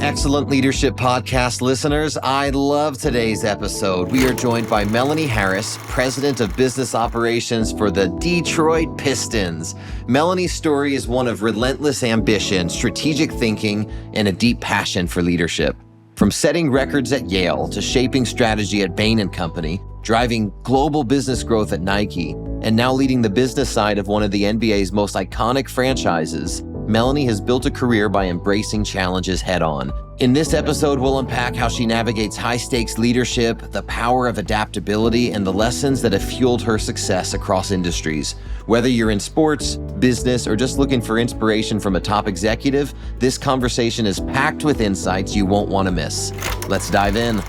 Excellent Leadership Podcast listeners, I love today's episode. We are joined by Melanie Harris, President of Business Operations for the Detroit Pistons. Melanie's story is one of relentless ambition, strategic thinking, and a deep passion for leadership. From setting records at Yale to shaping strategy at Bain & Company, driving global business growth at Nike, and now leading the business side of one of the NBA's most iconic franchises, Melanie has built a career by embracing challenges head-on. In this episode, we'll unpack how she navigates high-stakes leadership, the power of adaptability, and the lessons that have fueled her success across industries. Whether you're in sports, business, or just looking for inspiration from a top executive, this conversation is packed with insights you won't want to miss. Let's dive in.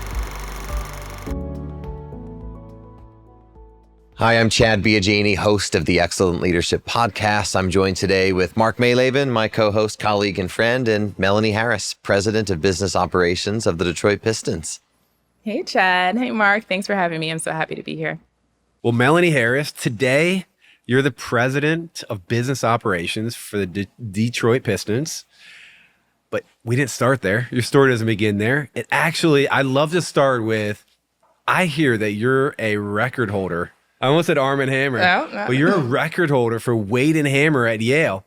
Hi, I'm Chad Biagini, host of the Excellent Leadership Podcast. I'm joined today with Mark Mayleben, my co-host, colleague, and friend, and Melanie Harris, President of Business Operations of the Detroit Pistons. Hey, Chad. Hey, Mark. Thanks for having me. I'm so happy to be here. Well, Melanie Harris, today you're the President of Business Operations for the Detroit Pistons. But we didn't start there. Your story doesn't begin there. I'd love to start with, I hear that you're a record holder. I almost said Arm & Hammer, No. But you're a record holder for weight and hammer at Yale.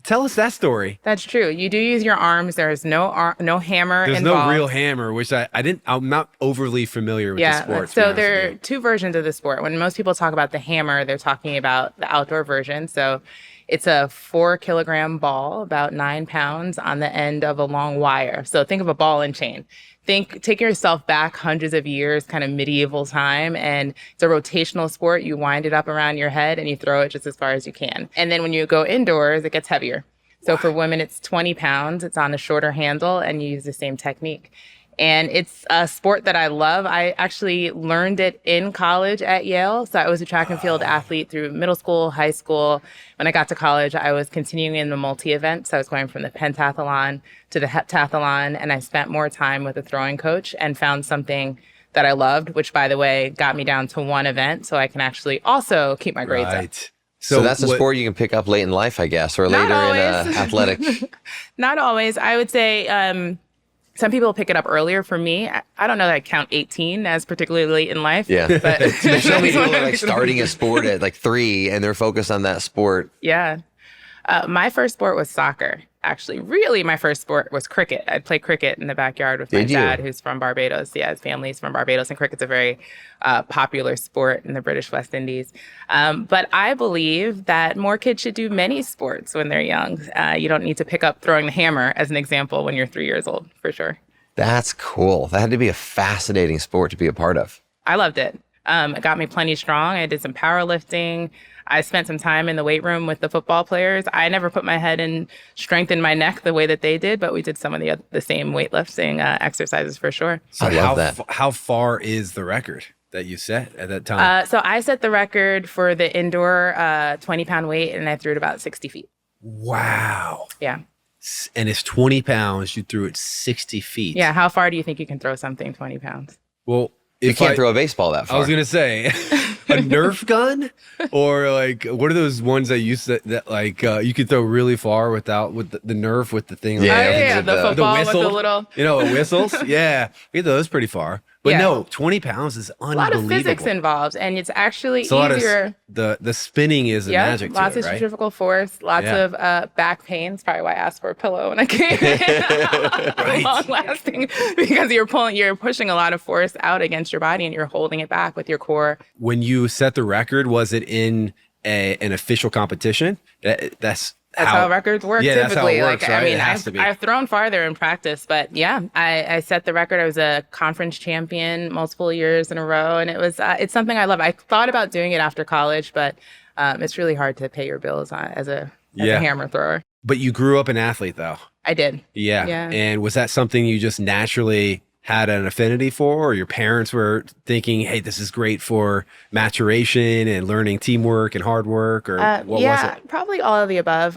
Tell us that story. That's true. You do use your arms. There is no hammer There's involved. no real hammer, which I'm not overly familiar with the sport. So there are two versions of the sport. When most people talk about the hammer, they're talking about the outdoor version. So it's a 4-kilogram ball, about 9 pounds on the end of a long wire. So think of a ball and chain. Take yourself back hundreds of years, kind of medieval time, and it's a rotational sport. You wind it up around your head and you throw it just as far as you can. And then when you go indoors, it gets heavier. So for women, it's 20 pounds. It's on a shorter handle and you use the same technique. And it's a sport that I love. I actually learned it in college at Yale. So I was a track and field athlete through middle school, high school. When I got to college, I was continuing in the multi-event. So I was going from the pentathlon to the heptathlon. And I spent more time with a throwing coach and found something that I loved, which, by the way, got me down to one event. So I can actually also keep my grades up. So that's a sport you can pick up late in life, I guess, or later in athletics. Not always. I would say some people pick it up earlier. For me, I don't know that I count 18 as particularly late in life. Yeah. But There's so many people are starting a sport at 3 and they're focused on that sport. Yeah. My first sport was soccer. Actually, really, my first sport was cricket. I'd play cricket in the backyard with my dad, who's from Barbados. Yeah, his family's from Barbados, and cricket's a very popular sport in the British West Indies. But I believe that more kids should do many sports when they're young. You don't need to pick up throwing the hammer, as an example, when you're 3 years old, for sure. That's cool. That had to be a fascinating sport to be a part of. I loved it. It got me plenty strong. I did some powerlifting. I spent some time in the weight room with the football players. I never put my head and strengthened my neck the way that they did, but we did some of the same weightlifting exercises for sure. So I love that. How far is the record that you set at that time? So I set the record for the indoor 20-pound weight, and I threw it about 60 feet. Wow. Yeah. And it's 20 pounds. You threw it 60 feet. Yeah. How far do you think you can throw something 20 pounds? Well, You can't throw a baseball that far. I was going to say, a Nerf gun? Or what are those ones that you you could throw really far with the Nerf with the thing? Yeah, the football with the little... whistles? Yeah. We get those pretty far. But no, 20 pounds is unbelievable. A lot of physics involved, and it's actually easier. The spinning is the magic to lots it, of right? centrifugal force, lots of back pain. That's probably why I asked for a pillow when I came in. Long lasting, because you're pushing a lot of force out against your body, and you're holding it back with your core. When you set the record, was it in an official competition? That's how records work typically. That's how it works, right? It has to be. I've thrown farther in practice, but yeah, I set the record. I was a conference champion multiple years in a row, and it's something I love. I thought about doing it after college, but it's really hard to pay your bills as a hammer thrower. But you grew up an athlete, though. I did. Yeah. And was that something you just naturally had an affinity for, or your parents were thinking, hey, this is great for maturation and learning teamwork and hard work, or what was it? Probably all of the above.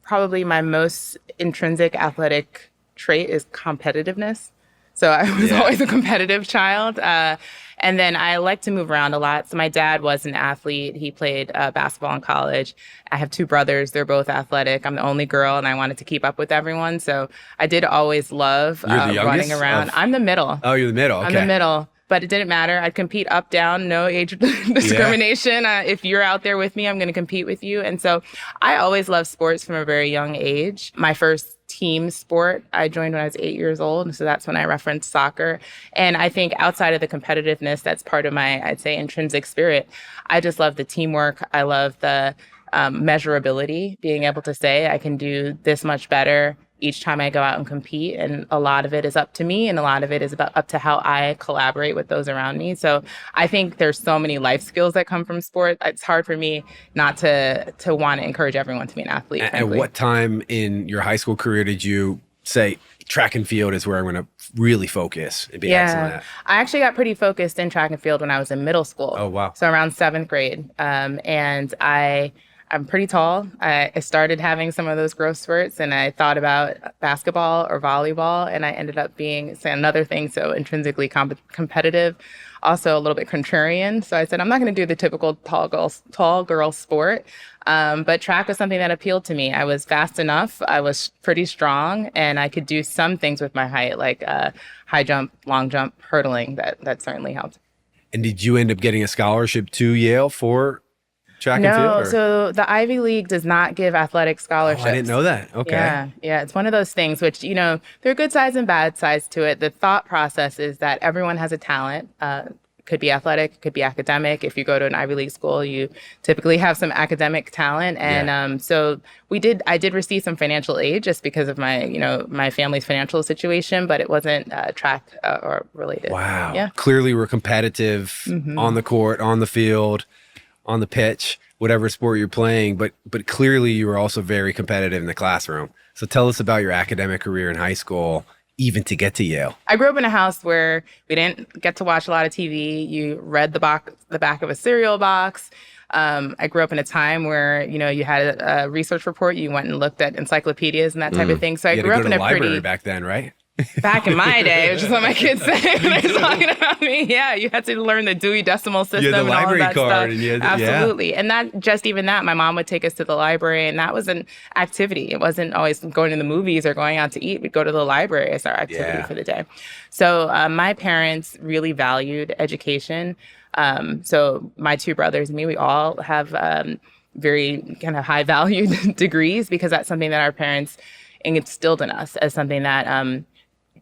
Probably my most intrinsic athletic trait is competitiveness. So I was Yeah. always a competitive child. And then I like to move around a lot. So my dad was an athlete. He played basketball in college. I have two brothers. They're both athletic. I'm the only girl, and I wanted to keep up with everyone. So I did always love You're the running youngest around. I'm the middle. Oh, you're the middle. Okay. I'm the middle. But it didn't matter. I'd compete up, down, no age discrimination. If you're out there with me, I'm going to compete with you. And so I always loved sports from a very young age. My first team sport I joined when I was 8 years old. So that's when I referenced soccer. And I think outside of the competitiveness, that's part of my, I'd say, intrinsic spirit. I just love the teamwork. I love the measurability, being able to say I can do this much better each time I go out and compete. And a lot of it is up to me, and a lot of it is up to how I collaborate with those around me. So I think there's so many life skills that come from sport. It's hard for me not to want to encourage everyone to be an athlete. At what time in your high school career did you say track and field is where I'm going to really focus and be excellent at? I actually got pretty focused in track and field when I was in middle school. Oh, wow. So around 7th grade. And I'm pretty tall. I started having some of those growth spurts, and I thought about basketball or volleyball, and I ended up being another thing, so intrinsically competitive, also a little bit contrarian. So I said, I'm not going to do the typical tall girl sport, but track was something that appealed to me. I was fast enough, I was pretty strong, and I could do some things with my height, like high jump, long jump, hurdling. That certainly helped. And did you end up getting a scholarship to Yale for track and field? No, so the Ivy League does not give athletic scholarships. Oh, I didn't know that. Okay. Yeah. It's one of those things which, there are good sides and bad sides to it. The thought process is that everyone has a talent. Could be athletic, could be academic. If you go to an Ivy League school, you typically have some academic talent. And so I did receive some financial aid just because of my, my family's financial situation, but it wasn't track or related. Wow. Yeah. Clearly we're competitive on the court, on the field, on the pitch, whatever sport you're playing, but clearly you were also very competitive in the classroom. So tell us about your academic career in high school, even to get to Yale. I grew up in a house where we didn't get to watch a lot of TV. You read the back of a cereal box. I grew up in a time where, you had a research report. You went and looked at encyclopedias and that type of thing. So I grew up in a library back then, right? Back in my day, which is what my kids say when they're talking about me. Yeah, you had to learn the Dewey Decimal System and all of that stuff. Absolutely. And my mom would take us to the library, and that was an activity. It wasn't always going to the movies or going out to eat. We'd go to the library as our activity for the day. So my parents really valued education. So my two brothers and me, we all have very kind of high valued degrees because that's something that our parents instilled in us as something that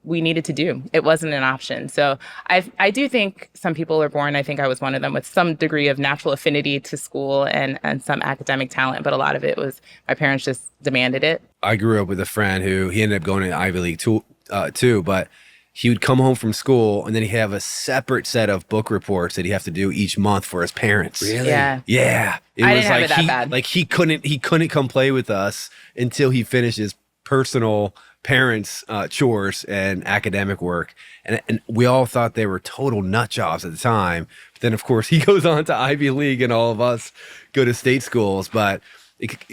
we needed to do. It wasn't an option. So I do think some people are born, I think I was one of them, with some degree of natural affinity to school and some academic talent, but a lot of it was my parents just demanded it. I grew up with a friend who he ended up going to Ivy League too, but he would come home from school and then he'd have a separate set of book reports that he'd have to do each month for his parents. Really? Yeah. Yeah. I didn't have it that bad. Like he couldn't come play with us until he finished his personal parents' chores and academic work. And we all thought they were total nut jobs at the time. But then, of course, he goes on to Ivy League and all of us go to state schools. But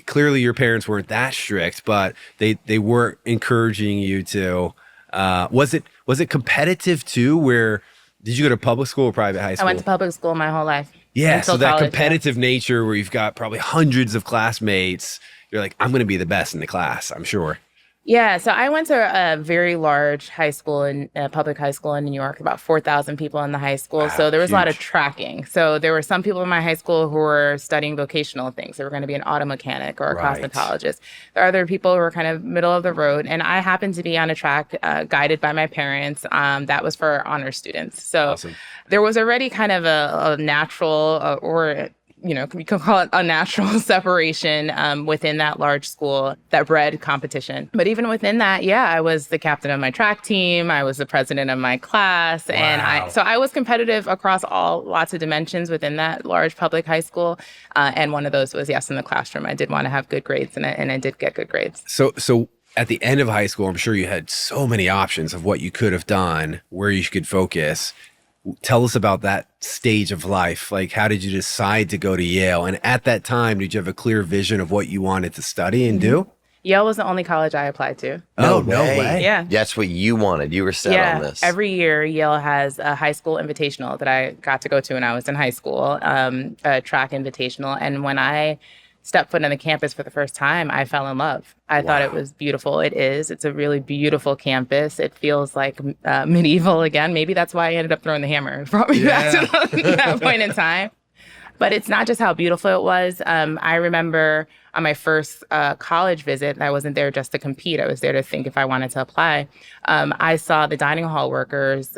clearly your parents weren't that strict, but they were encouraging you to. Was it competitive too? Where did you go to public school or private high school? I went to public school my whole life. Yeah, so that competitive nature where you've got probably hundreds of classmates, you're like, I'm going to be the best in the class, I'm sure. Yeah, so I went to a very large high school, public high school in New York, about 4,000 people in the high school. Wow, so there was a lot of tracking. So there were some people in my high school who were studying vocational things. They were going to be an auto mechanic or a cosmetologist. There are other people who were kind of middle of the road. And I happened to be on a track guided by my parents. That was for honor students. So there was already kind of a natural or we can call it a natural separation within that large school that bred competition. But even within that, I was the captain of my track team. I was the president of my class. Wow. And I was competitive across lots of dimensions within that large public high school. And one of those was, in the classroom. I did want to have good grades, and I did get good grades. So at the end of high school, I'm sure you had so many options of what you could have done, where you could focus. Tell us about that stage of life. Like, how did you decide to go to Yale? And at that time, did you have a clear vision of what you wanted to study and do? Yale was the only college I applied to. Oh, no way. Yeah. That's what you wanted. You were set on this. Every year, Yale has a high school invitational that I got to go to when I was in high school, a track invitational. And when I stepped foot on the campus for the first time, I fell in love. I thought it was beautiful. It is. It's a really beautiful campus. It feels like medieval again. Maybe that's why I ended up throwing the hammer. Brought me back to that point in time. But it's not just how beautiful it was. I remember on my first college visit, I wasn't there just to compete. I was there to think if I wanted to apply. I saw the dining hall workers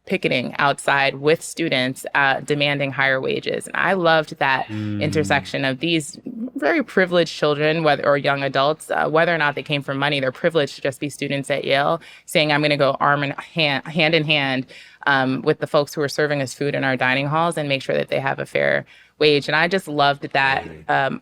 picketing outside with students demanding higher wages. And I loved that intersection of these very privileged children or young adults, whether or not they came from money, they're privileged to just be students at Yale, saying, I'm going to go hand in hand with the folks who are serving us food in our dining halls and make sure that they have a fair wage. And I just loved that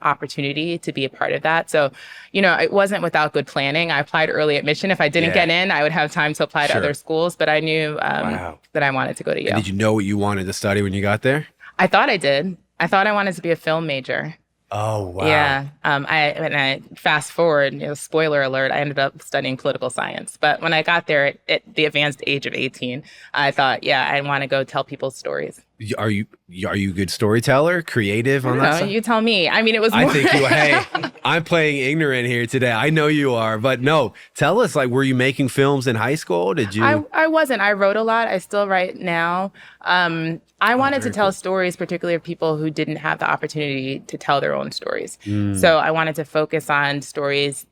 opportunity to be a part of that. So, it wasn't without good planning. I applied early admission. If I didn't get in, I would have time to apply to other schools. But I knew that I wanted to go to Yale. And did you know what you wanted to study when you got there? I thought I did. I thought I wanted to be a film major. Oh, wow. Yeah. I fast forward, spoiler alert, I ended up studying political science. But when I got there at the advanced age of 18, I thought, I want to go tell people's stories. Are you a good storyteller, creative on that side? You tell me. I mean, it was more... I think you hey, I'm playing ignorant here today. I know you are, but no, tell us, were you making films in high school? Did you? I wasn't. I wrote a lot. I still write now. I wanted to tell stories, particularly of people who didn't have the opportunity to tell their own stories. So I wanted to focus on stories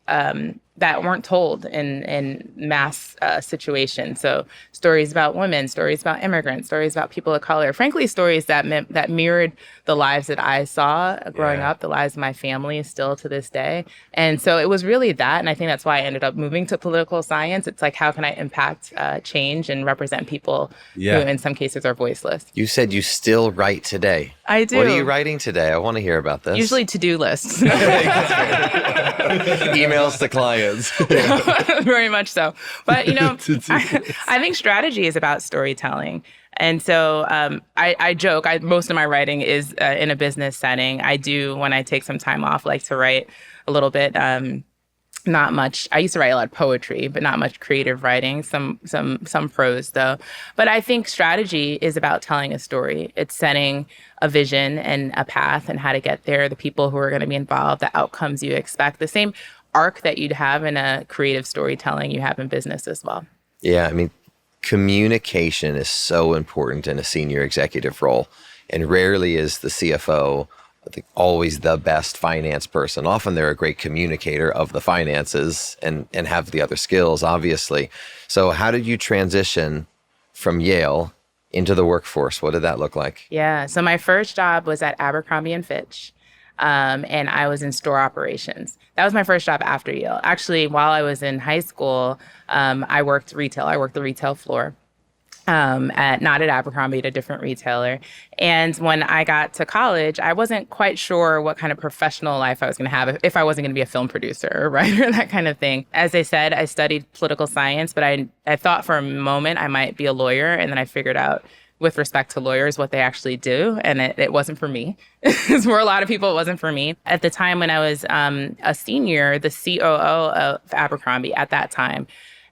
that weren't told in mass situations. So stories about women, stories about immigrants, stories about people of color, frankly, stories that mirrored the lives that I saw growing up, the lives of my family still to this day. And so it was really that. And I think that's why I ended up moving to political science. It's like, how can I impact change and represent people who in some cases are voiceless? You said you still write today. I do. What are you writing today? I want to hear about this. Usually to-do lists. Emails to clients. Very much so. But, I think strategy is about storytelling. And so I joke, most of my writing is in a business setting. I do, when I take some time off, like to write a little bit. Not much. I used to write a lot of poetry, but not much creative writing, some prose though. But I think strategy is about telling a story. It's setting a vision and a path and how to get there, the people who are going to be involved, the outcomes you expect, the same arc that you'd have in a creative storytelling you have in business as well. Yeah, I mean, communication is so important in a senior executive role, and rarely is the CFO, I think, always the best finance person. Often they're a great communicator of the finances and have the other skills, obviously. So how did you transition from Yale into the workforce? What did that look like? Yeah, so my first job was at Abercrombie & Fitch. And I was in store operations. That was my first job after Yale. Actually, while I was in high school, I worked retail. I worked the retail floor. Not at Abercrombie, at a different retailer. And when I got to college, I wasn't quite sure what kind of professional life I was going to have if I wasn't going to be a film producer or writer, that kind of thing. As I said, I studied political science, but I thought for a moment I might be a lawyer. And then I figured out, with respect to lawyers, what they actually do. And it wasn't for me. For a lot of people, it wasn't for me. At the time when I was a senior, the COO of Abercrombie at that time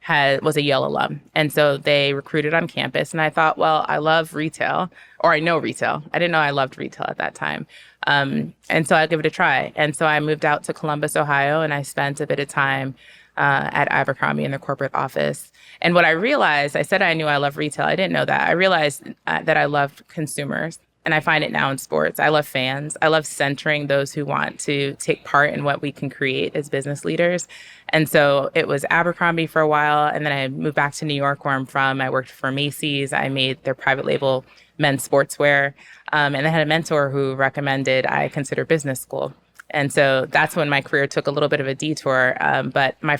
was a Yale alum. And so they recruited on campus. And I thought, well, I love retail, or I know retail. I didn't know I loved retail at that time. And so I'll give it a try. And so I moved out to Columbus, Ohio, and I spent a bit of time at Abercrombie in the corporate office. And what I realized, I said I knew I love retail. I didn't know that. I realized that I loved consumers. And I find it now in sports. I love fans. I love centering those who want to take part in what we can create as business leaders. And so it was Abercrombie for a while. And then I moved back to New York, where I'm from. I worked for Macy's. I made their private label men's sportswear. And I had a mentor who recommended I consider business school. And so that's when my career took a little bit of a detour. But my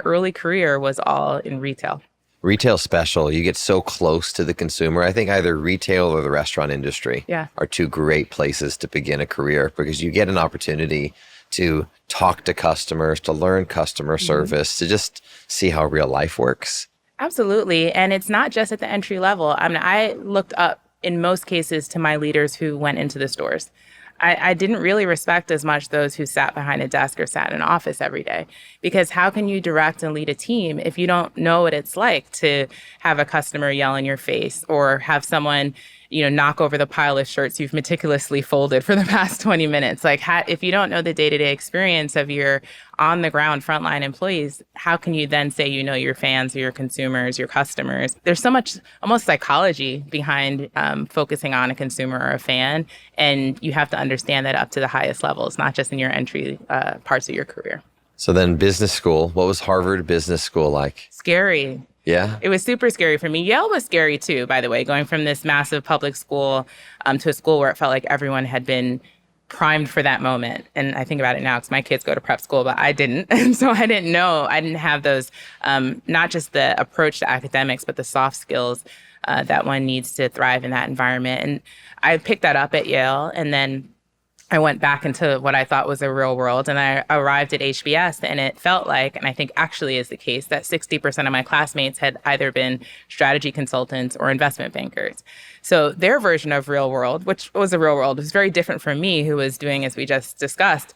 early career was all in retail. Retail special, you get so close to the consumer. I think either retail or the restaurant industry are two great places to begin a career, because you get an opportunity to talk to customers, to learn customer service, to just see how real life works. Absolutely. And it's not just at the entry level. I mean, I looked up in most cases to my leaders who went into the stores. I didn't really respect as much those who sat behind a desk or sat in an office every day, because how can you direct and lead a team if you don't know what it's like to have a customer yell in your face or have someone, knock over the pile of shirts you've meticulously folded for the past 20 minutes? Like, if you don't know the day-to-day experience of your on-the-ground frontline employees, how can you then say your fans or your consumers, your customers? There's so much almost psychology behind focusing on a consumer or a fan, and you have to understand that up to the highest levels, not just in your entry parts of your career. So then business school, what was Harvard Business School like? Scary. Yeah. It was super scary for me. Yale was scary too, by the way, going from this massive public school to a school where it felt like everyone had been primed for that moment. And I think about it now because my kids go to prep school, but I didn't. And so I didn't know. I didn't have those, not just the approach to academics, but the soft skills that one needs to thrive in that environment. And I picked that up at Yale. And then I went back into what I thought was a real world, and I arrived at HBS, and it felt like, and I think actually is the case, that 60% of my classmates had either been strategy consultants or investment bankers. So their version of real world, which was a real world, was very different from me, who was doing, as we just discussed,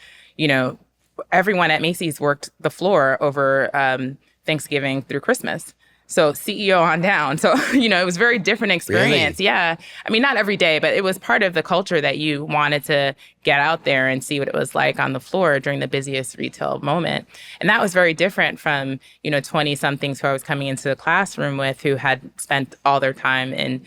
everyone at Macy's worked the floor over Thanksgiving through Christmas. So CEO on down. So, it was a very different experience. Really? Yeah. I mean, not every day, but it was part of the culture that you wanted to get out there and see what it was like on the floor during the busiest retail moment. And that was very different from, 20-somethings who I was coming into the classroom with, who had spent all their time in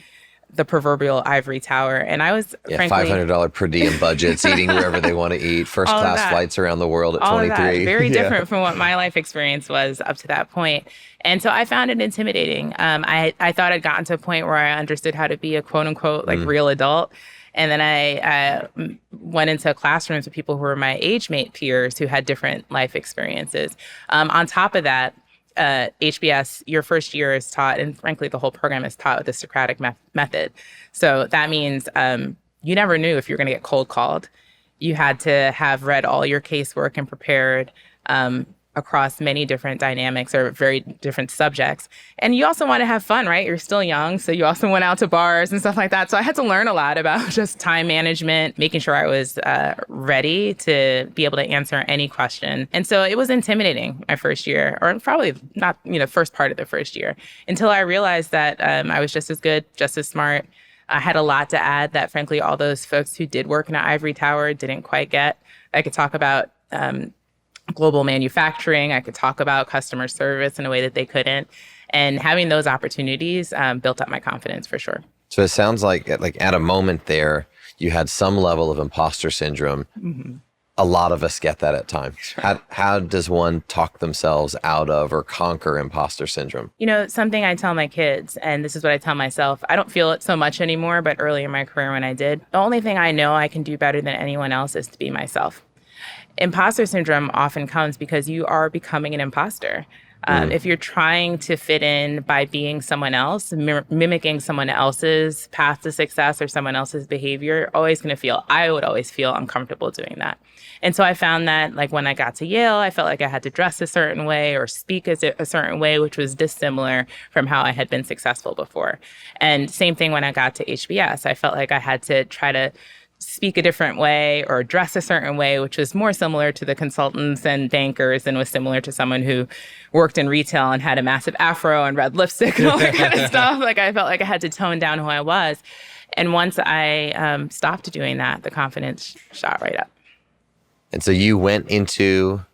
the proverbial ivory tower. And I was, frankly, $500 per diem budgets, eating wherever they want to eat, first class flights around the world at 23. All of that. Very different from what my life experience was up to that point. And so I found it intimidating. I thought I'd gotten to a point where I understood how to be a quote unquote real adult. And then I went into classrooms with people who were my age mate peers who had different life experiences. On top of that, HBS, your first year is taught, and frankly, the whole program is taught with the Socratic method. So that means you never knew if you were going to get cold called. You had to have read all your casework and prepared across many different dynamics or very different subjects. And you also want to have fun, right? You're still young, so you also went out to bars and stuff like that. So I had to learn a lot about just time management, making sure I was ready to be able to answer any question. And so it was intimidating my first year, or probably not, first part of the first year, until I realized that I was just as good, just as smart. I had a lot to add that, frankly, all those folks who did work in an ivory tower didn't quite get. I could talk about global manufacturing. I could talk about customer service in a way that they couldn't. And having those opportunities built up my confidence for sure. So it sounds like at a moment there, you had some level of imposter syndrome. Mm-hmm. A lot of us get that at times. Sure. How does one talk themselves out of or conquer imposter syndrome? Something I tell my kids, and this is what I tell myself, I don't feel it so much anymore, but early in my career when I did, the only thing I know I can do better than anyone else is to be myself. Imposter syndrome often comes because you are becoming an imposter. If you're trying to fit in by being someone else, mimicking someone else's path to success or someone else's behavior, I would always feel uncomfortable doing that. And so I found that when I got to Yale, I felt like I had to dress a certain way or speak a certain way, which was dissimilar from how I had been successful before. And same thing when I got to HBS, I felt like I had to try to speak a different way or dress a certain way, which was more similar to the consultants and bankers than was similar to someone who worked in retail and had a massive afro and red lipstick and all that kind of stuff. I felt like I had to tone down who I was. And once I stopped doing that, the confidence shot right up. And so you went into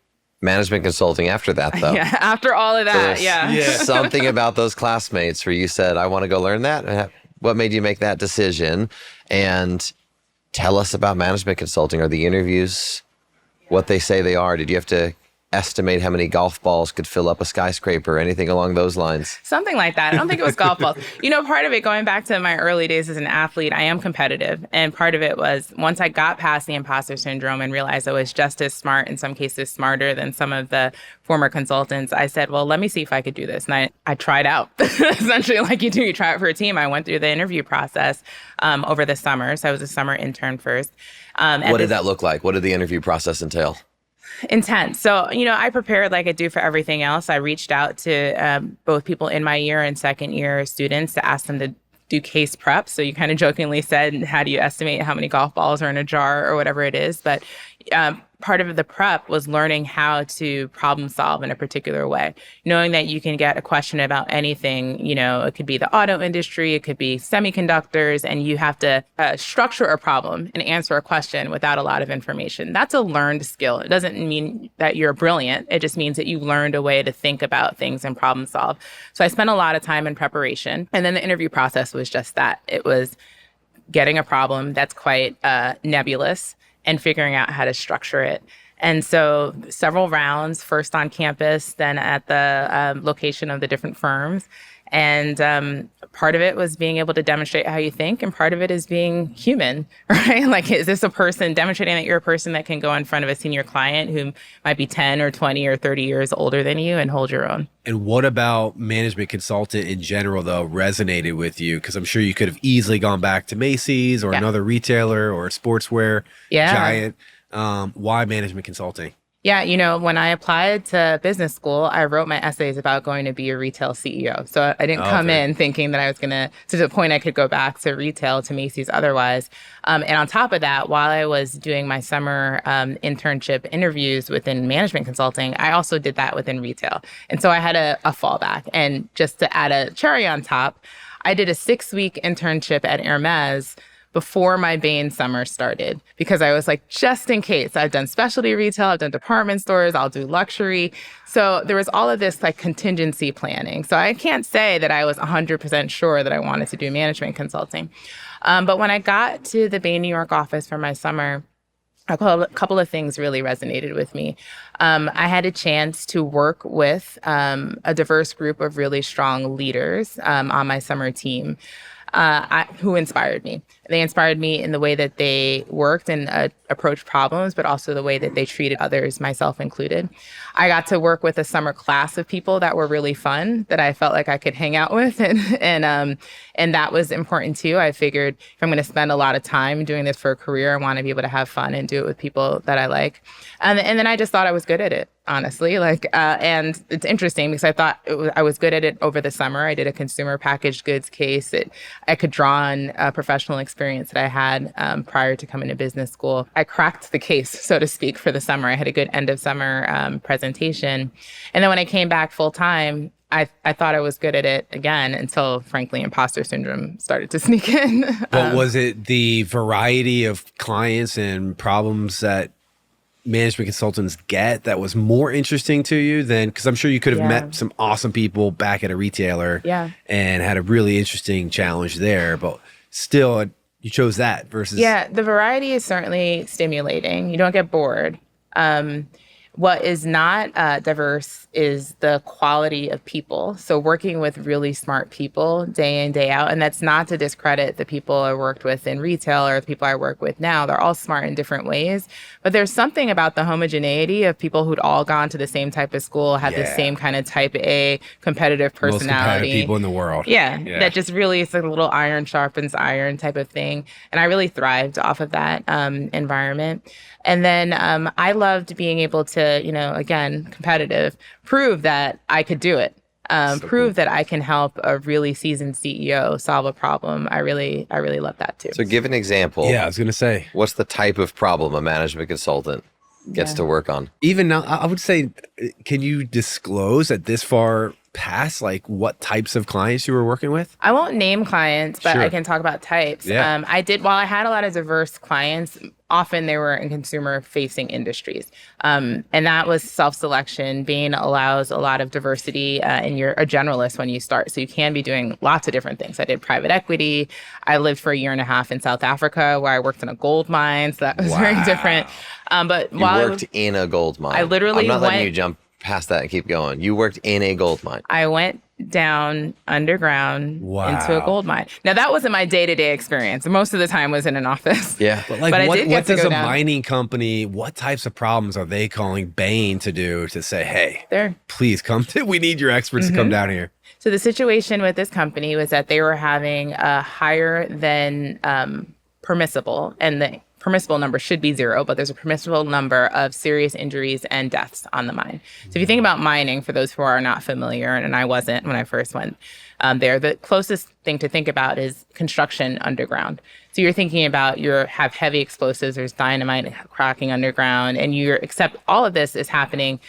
management consulting after that, though. Yeah, after all of that, yeah. Something about those classmates where you said, I want to go learn that. What made you make that decision? And tell us about management consulting. Are the interviews what they say they are? Did you have to estimate how many golf balls could fill up a skyscraper, anything along those lines? Something like that. I don't think it was golf balls. Part of it, going back to my early days as an athlete, I am competitive. And part of it was once I got past the imposter syndrome and realized I was just as smart, in some cases smarter than some of the former consultants, I said, well, let me see if I could do this. And I tried out, essentially like you do. You try it for a team. I went through the interview process over the summer. So I was a summer intern first. What did that look like? What did the interview process entail? Intense. So, I prepared like I do for everything else. I reached out to both people in my year and second year students to ask them to do case prep. So you kind of jokingly said, how do you estimate how many golf balls are in a jar or whatever it is? But part of the prep was learning how to problem solve in a particular way, knowing that you can get a question about anything. It could be the auto industry, it could be semiconductors, and you have to structure a problem and answer a question without a lot of information. That's a learned skill. It doesn't mean that you're brilliant. It just means that you learned a way to think about things and problem solve. So I spent a lot of time in preparation. And then the interview process was just that. It was getting a problem that's quite nebulous and figuring out how to structure it. And so several rounds, first on campus, then at the location of the different firms. And part of it was being able to demonstrate how you think, and part of it is being human, right? Like, is this a person, demonstrating that you're a person that can go in front of a senior client who might be 10 or 20 or 30 years older than you and hold your own? And what about management consultant in general, though, resonated with you? Because I'm sure you could have easily gone back to Macy's or another retailer or a sportswear giant. Why management consulting? Yeah, when I applied to business school, I wrote my essays about going to be a retail CEO. So I didn't come in thinking that I was to the point I could go back to retail, to Macy's otherwise. And on top of that, while I was doing my summer internship interviews within management consulting, I also did that within retail. And so I had a fallback. And just to add a cherry on top, I did a 6-week internship at Hermes before my Bain summer started, because I was like, just in case. I've done specialty retail, I've done department stores, I'll do luxury. So there was all of this like contingency planning. So I can't say that I was 100% sure that I wanted to do management consulting. But when I got to the Bain New York office for my summer, a couple of things really resonated with me. I had a chance to work with a diverse group of really strong leaders on my summer team. Who inspired me. They inspired me in the way that they worked and approached problems, but also the way that they treated others, myself included. I got to work with a summer class of people that were really fun, that I felt like I could hang out with, and that was important too. I figured if I'm going to spend a lot of time doing this for a career, I want to be able to have fun and do it with people that I like. And then I just thought I was good at it, honestly. And it's interesting because I thought I was good at it over the summer. I did a consumer packaged goods case. I could draw on a professional experience that I had prior to coming to business school. I cracked the case, so to speak, for the summer. I had a good end of summer presentation. And then when I came back full time, I thought I was good at it again until, frankly, imposter syndrome started to sneak in. But was it the variety of clients and problems that management consultants get that was more interesting to you than, because I'm sure you could have met some awesome people back at a retailer and had a really interesting challenge there, but still you chose that versus... Yeah, the variety is certainly stimulating. You don't get bored. What is not diverse is the quality of people. So working with really smart people day in, day out, and that's not to discredit the people I worked with in retail or the people I work with now. They're all smart in different ways. But there's something about the homogeneity of people who'd all gone to the same type of school, had the same kind of type A competitive personality. Most competitive people in the world. Yeah, that just really is like a little iron sharpens iron type of thing. And I really thrived off of that environment. And then I loved being able to, again, competitive, prove that I could do it. Prove that I can help a really seasoned CEO solve a problem. I really love that too. So give an example. Yeah, I was going to say. What's the type of problem a management consultant gets to work on? Even now, I would say, can you disclose at this far past, like what types of clients you were working with? I won't name clients, but I can talk about types. Yeah. While I had a lot of diverse clients, often they were in consumer-facing industries. And that was self-selection. Bain allows a lot of diversity, and you're a generalist when you start. So you can be doing lots of different things. I did private equity. I lived for a year and a half in South Africa where I worked in a gold mine. So that was very different. But you worked in a gold mine. I literally I'm not letting you jump past that and keep going. You worked in a gold mine. I went down underground into a gold mine. Now, that wasn't my day-to-day experience. Most of the time was in an office. Yeah. But what does a mining company, what types of problems are they calling Bain to do to say, hey, please come we need your experts to come down here? So the situation with this company was that they were having a higher than permissible, and the permissible number should be 0, but there's a permissible number of serious injuries and deaths on the mine. So if you think about mining, for those who are not familiar, and I wasn't when I first went there, the closest thing to think about is construction underground. So you're thinking about have heavy explosives, there's dynamite cracking underground, and except all of this is happening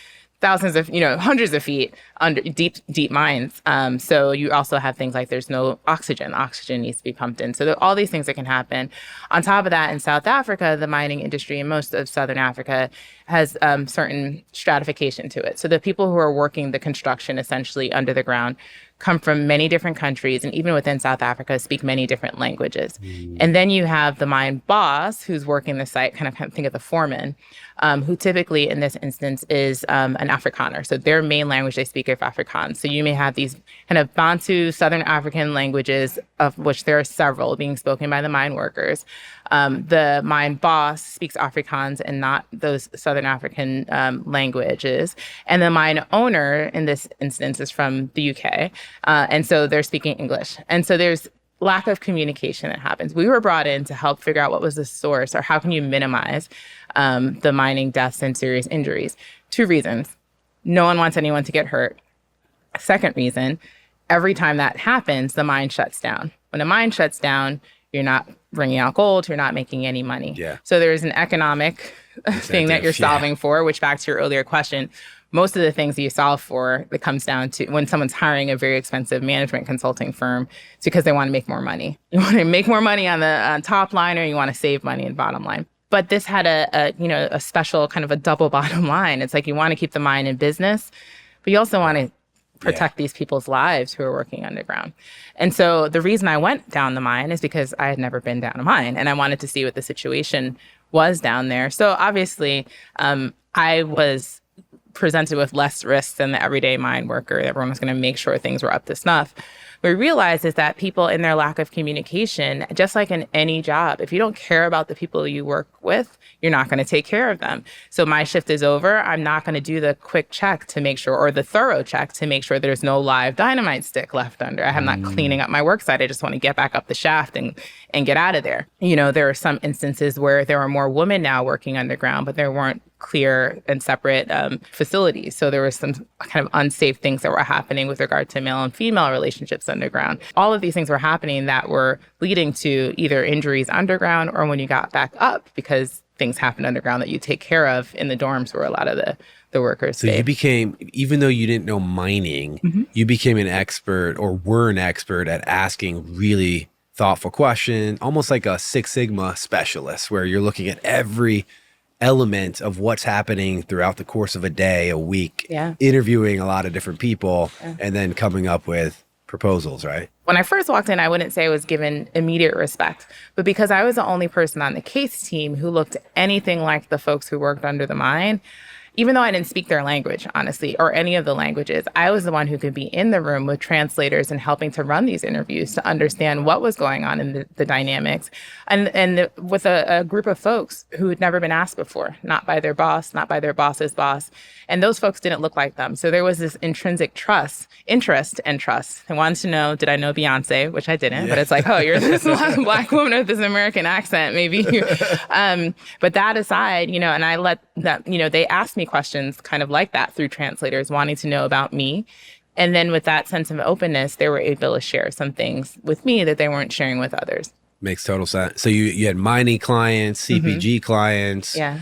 thousands of, hundreds of feet under deep mines. So you also have things like there's no oxygen. Oxygen needs to be pumped in. So there are all these things that can happen. On top of that, in South Africa, the mining industry in most of Southern Africa has certain stratification to it. So the people who are working the construction essentially under the ground come from many different countries, and even within South Africa, speak many different languages. And then you have the mine boss who's working the site, kind of think of the foreman, who typically in this instance is an Afrikaner. So their main language they speak of Afrikaans. So you may have these kind of Bantu, Southern African languages, of which there are several being spoken by the mine workers. The mine boss speaks Afrikaans and not those Southern African languages. And the mine owner, in this instance, is from the UK. And so they're speaking English. And so there's lack of communication that happens. We were brought in to help figure out what was the source, or how can you minimize the mining deaths and serious injuries. 2 reasons. No one wants anyone to get hurt. Second reason, every time that happens, the mine shuts down. When a mine shuts down, you're not bringing out gold, you're not making any money. Yeah. So there's an economic thing that you're solving for, which back to your earlier question, most of the things that you solve for, that comes down to when someone's hiring a very expensive management consulting firm, it's because they want to make more money. You want to make more money on the top line, or you want to save money in the bottom line. But this had a special kind of a double bottom line. It's like you want to keep the mine in business, but you also want to protect these people's lives who are working underground. And so the reason I went down the mine is because I had never been down a mine, and I wanted to see what the situation was down there. So obviously, I was presented with less risks than the everyday mine worker. Everyone was going to make sure things were up to snuff. What we realized is that people, in their lack of communication, just like in any job, if you don't care about the people you work with, you're not going to take care of them. So my shift is over. I'm not going to do the quick check to make sure, or the thorough check to make sure there's no live dynamite stick left under. I'm not cleaning up my work site. I just want to get back up the shaft and get out of there. There are some instances where there are more women now working underground, but there weren't clear and separate facilities. So there were some kind of unsafe things that were happening with regard to male and female relationships underground. All of these things were happening that were leading to either injuries underground, or when you got back up, because things happened underground that you take care of in the dorms where a lot of the workers So stayed. you became, even though you didn't know mining, you became an expert, or were an expert at asking really thoughtful questions, almost like a Six Sigma specialist, where you're looking at every element of what's happening throughout the course of a day, a week, interviewing a lot of different people, and then coming up with proposals, right? When I first walked in, I wouldn't say I was given immediate respect, but because I was the only person on the case team who looked anything like the folks who worked under the mine, even though I didn't speak their language, honestly, or any of the languages, I was the one who could be in the room with translators and helping to run these interviews to understand what was going on in the dynamics, and with a group of folks who had never been asked before, not by their boss, not by their boss's boss. And those folks didn't look like them. So there was this intrinsic interest and trust. They wanted to know, did I know Beyonce? Which I didn't, but it's like, oh, you're this Black woman with this American accent, maybe. But that aside, and I let that, they asked me questions kind of like that through translators, wanting to know about me. And then with that sense of openness, they were able to share some things with me that they weren't sharing with others. Makes total sense. So you had mining clients, CPG clients. Yeah.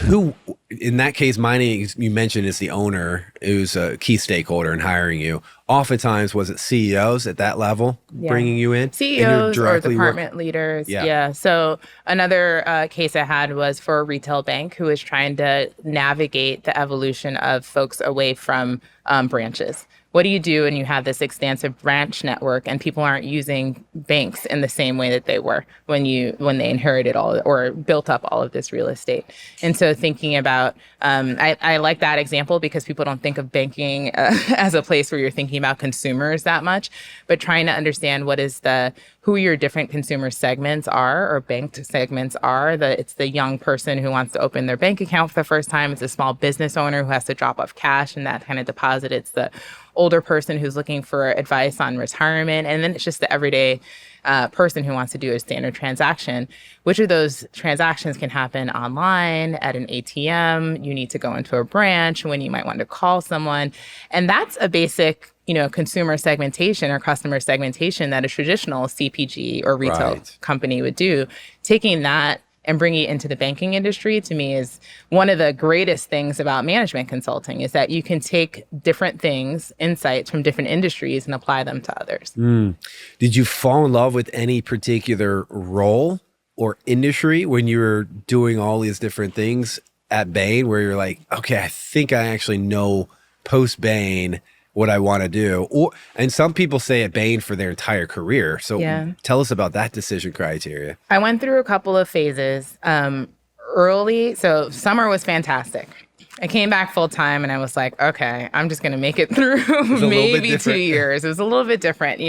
Who, in that case, mining, you mentioned, is the owner, who's a key stakeholder in hiring you. Oftentimes, was it CEOs at that level bringing you in? CEOs or department leaders. Yeah. So another case I had was for a retail bank who was trying to navigate the evolution of folks away from branches. What do you do when you have this expansive branch network and people aren't using banks in the same way that they were when they inherited all or built up all of this real estate? And so thinking about, I like that example because people don't think of banking as a place where you're thinking about consumers that much, but trying to understand who your different consumer segments are, or bank segments are. It's the young person who wants to open their bank account for the first time. It's a small business owner who has to drop off cash and that kind of deposit. It's the older person who's looking for advice on retirement. And then it's just the everyday person who wants to do a standard transaction. Which of those transactions can happen online, at an ATM? You need to go into a branch when you might want to call someone. And that's a basic, consumer segmentation or customer segmentation that a traditional CPG or retail company would do. Taking that and bringing it into the banking industry, to me, is one of the greatest things about management consulting, is that you can take different things, insights from different industries, and apply them to others. Did you fall in love with any particular role or industry when you were doing all these different things at Bain, where you're like, okay, I think I actually know post-Bain what I want to do? And some people say at Bain for their entire career. So tell us about that decision criteria. I went through a couple of phases. Early, so summer was fantastic. I came back full time and I was like, okay, I'm just going to make it through maybe 2 years. It was a little bit different.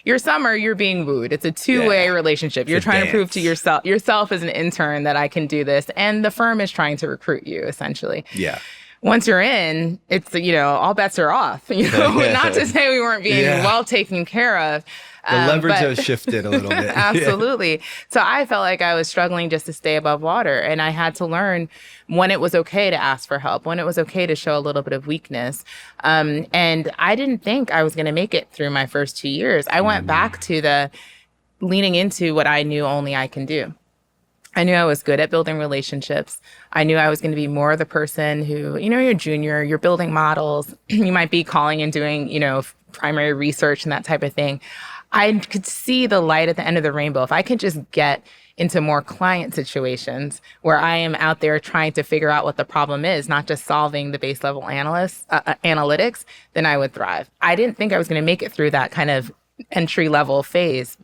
Your summer, you're being wooed. It's a two-way relationship. You're trying to prove to yourself as an intern that I can do this. And the firm is trying to recruit you, essentially. Yeah. Once you're in, it's, all bets are off. Not to say we weren't being well taken care of. The leverage has shifted a little bit. Absolutely. So I felt like I was struggling just to stay above water. And I had to learn when it was okay to ask for help, when it was okay to show a little bit of weakness. And I didn't think I was going to make it through my first 2 years. I went back to the leaning into what I knew only I can do. I knew I was good at building relationships. I knew I was going to be more the person who, you're junior, you're building models. You might be calling and doing, primary research and that type of thing. I could see the light at the end of the rainbow. If I could just get into more client situations where I am out there trying to figure out what the problem is, not just solving the base level analytics, then I would thrive. I didn't think I was going to make it through that kind of entry level phase.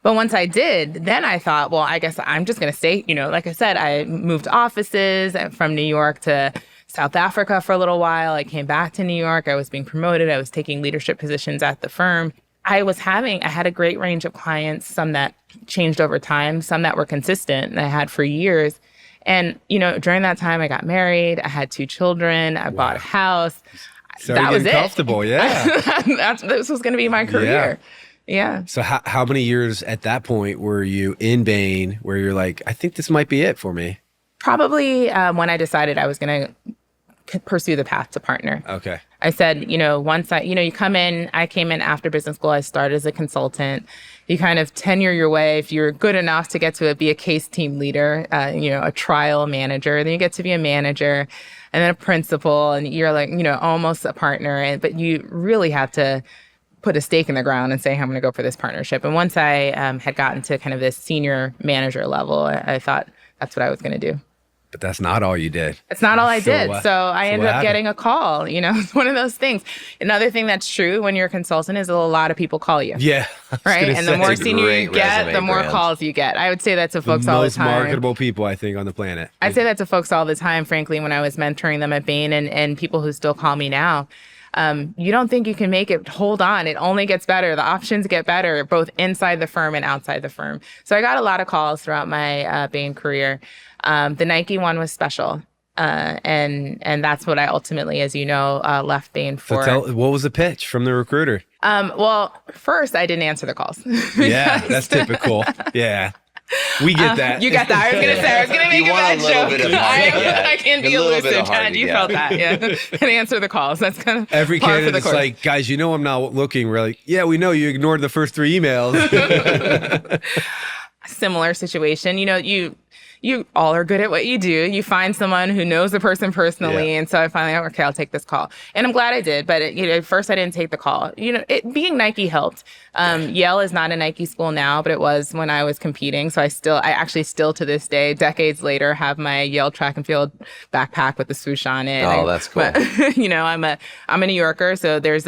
But once I did, then I thought, well, I guess I'm just going to stay, like I said, I moved offices from New York to South Africa for a little while. I came back to New York. I was being promoted. I was taking leadership positions at the firm. I had a great range of clients, some that changed over time, some that were consistent, and I had for years. And, during that time, I got married. I had 2 children. I bought a house. So that was it. Comfortable, yeah. This was going to be my career. Yeah. So how many years at that point were you in Bain where you're like, I think this might be it for me? Probably when I decided I was going to pursue the path to partner. Okay. I said, once you come in, I came in after business school. I started as a consultant. You kind of tenure your way. If you're good enough to get to be a case team leader, a trial manager, then you get to be a manager and then a principal, and you're like, almost a partner. But you really have to put a stake in the ground and say, I'm going to go for this partnership. And once I had gotten to kind of this senior manager level, I thought that's what I was going to do. But that's not all you did. It's not all I did. So I ended up getting a call. It's one of those things. Another thing that's true when you're a consultant is a lot of people call you. Yeah. Right. And the more senior you get, the more calls you get. I would say that to folks all the time. Most marketable people, I think, on the planet. I'd say that to folks all the time, frankly, when I was mentoring them at Bain and people who still call me now. You don't think you can make it. Hold on. It only gets better. The options get better, both inside the firm and outside the firm. So I got a lot of calls throughout my Bain career. The Nike one was special. And that's what I ultimately, as you know, left Bain for. So what was the pitch from the recruiter? Well, first, I didn't answer the calls. Yeah, that's typical. Yeah. We get that. You got that. I was going to say, I was going to make a bad joke. I can be elusive. And you felt that. Yeah. And answer the calls. That's kind of every candidate's like, guys, I'm not looking. We're like, yeah, we know you ignored the first 3 emails. Similar situation. You all are good at what you do. You find someone who knows the person personally. And so I finally, okay, I'll take this call. And I'm glad I did. But at first I didn't take the call. Being Nike helped. Yale is not a Nike school now, but it was when I was competing. So I actually still to this day, decades later, have my Yale track and field backpack with the swoosh on it. Oh, that's cool. But, I'm a New Yorker. So there's